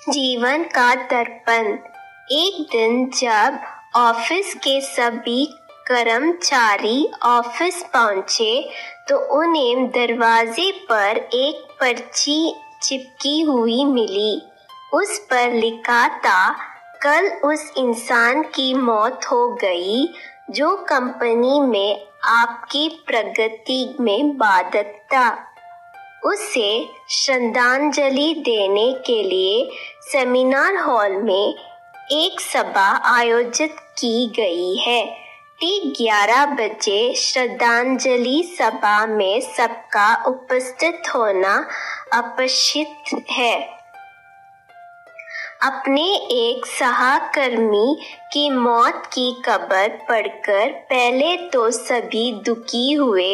जीवन का दर्पण। एक दिन जब ऑफिस के सभी कर्मचारी ऑफिस पहुंचे तो उन्हें दरवाजे पर एक पर्ची चिपकी हुई मिली। उस पर लिखा था, कल उस इंसान की मौत हो गई जो कंपनी में आपकी प्रगति में बाधक था। उसे श्रद्धांजलि देने के लिए सेमिनार हॉल में एक सभा आयोजित की गई है। ठीक 11 बजे श्रद्धांजलि सभा में सबका उपस्थित होना अपेक्षित है। अपने एक सहकर्मी की मौत की खबर पढ़कर पहले तो सभी दुखी हुए,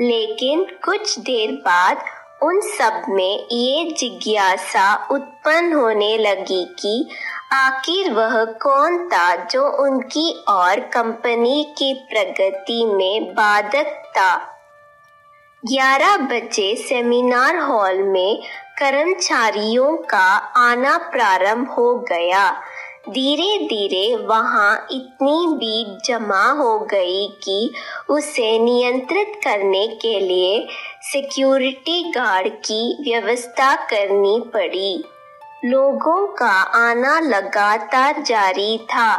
लेकिन कुछ देर बाद उन सब में ये जिज्ञासा उत्पन्न होने लगी कि आखिर वह कौन था जो उनकी और कंपनी की प्रगति में बाधक था। 11 बजे सेमिनार हॉल में कर्मचारियों का आना प्रारंभ हो गया। धीरे धीरे वहां इतनी भीड़ जमा हो गई कि उसे नियंत्रित करने के लिए सिक्योरिटी गार्ड की व्यवस्था करनी पड़ी। लोगों का आना लगातार जारी था।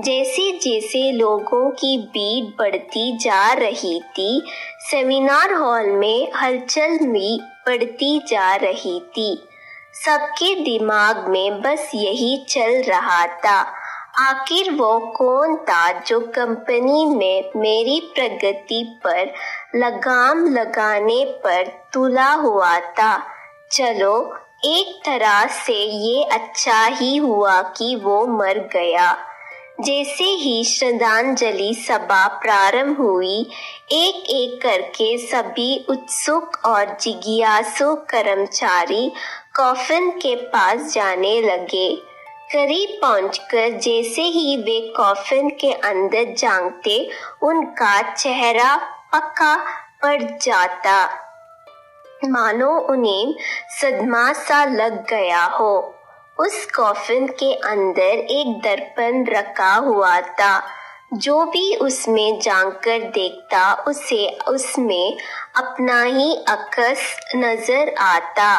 जैसे जैसे लोगों की भीड़ बढ़ती जा रही थी, सेमिनार हॉल में हलचल भी बढ़ती जा रही थी। सबके दिमाग में बस यही चल रहा था, आखिर वो कौन था जो कंपनी में मेरी प्रगति पर लगाम लगाने पर तुला हुआ था। चलो, एक तरह से ये अच्छा ही हुआ कि वो मर गया। जैसे ही श्रद्धांजलि सभा प्रारंभ हुई, एक एक करके सभी उत्सुक और जिज्ञासु कर्मचारी कॉफिन के पास जाने लगे। करीब पहुंचकर जैसे ही वे कॉफिन के अंदर झांकते, उनका चेहरा पक्का पड़ जाता, मानो उन्हें सदमा सा लग गया हो। उस कॉफिन के अंदर एक दर्पण रखा हुआ था। जो भी उसमें झांककर देखता, उसे उसमें अपना ही अक्स नजर आता।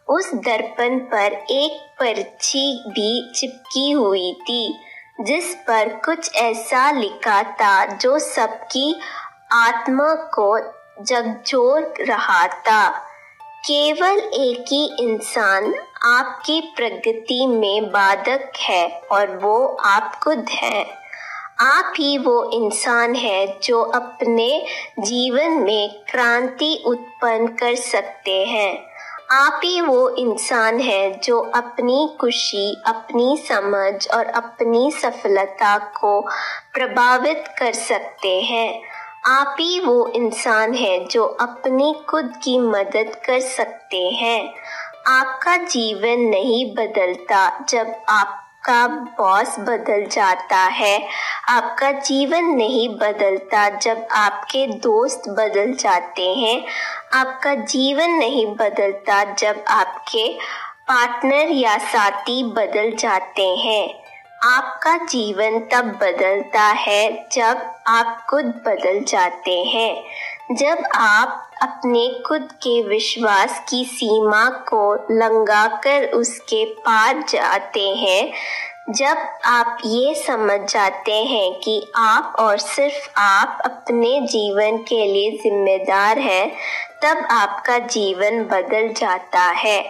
उस दर्पण पर एक पर्ची भी चिपकी हुई थी, जिस पर कुछ ऐसा लिखा था जो सबकी आत्मा को झकझोर रहा था। केवल एक ही इंसान आपकी प्रगति में बाधक है और वो आप खुद हैं। आप ही वो इंसान है जो अपने जीवन में क्रांति उत्पन्न कर सकते हैं। आप ही वो इंसान है जो अपनी खुशी, अपनी समझ और अपनी सफलता को प्रभावित कर सकते हैं। आप ही वो इंसान है जो अपनी खुद की मदद कर सकते हैं। आपका जीवन नहीं बदलता जब आपका बॉस बदल जाता है। आपका जीवन नहीं बदलता जब आपके दोस्त बदल जाते हैं। आपका जीवन नहीं बदलता जब आपके पार्टनर या साथी बदल जाते हैं। आपका जीवन तब बदलता है जब आप खुद बदल जाते हैं। जब आप अपने खुद के विश्वास की सीमा को लंघाकर उसके पार जाते हैं, जब आप ये समझ जाते हैं कि आप और सिर्फ आप अपने जीवन के लिए जिम्मेदार हैं, तब आपका जीवन बदल जाता है।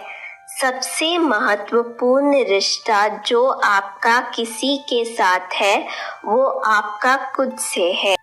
सबसे महत्वपूर्ण रिश्ता जो आपका किसी के साथ है, वो आपका खुद से है।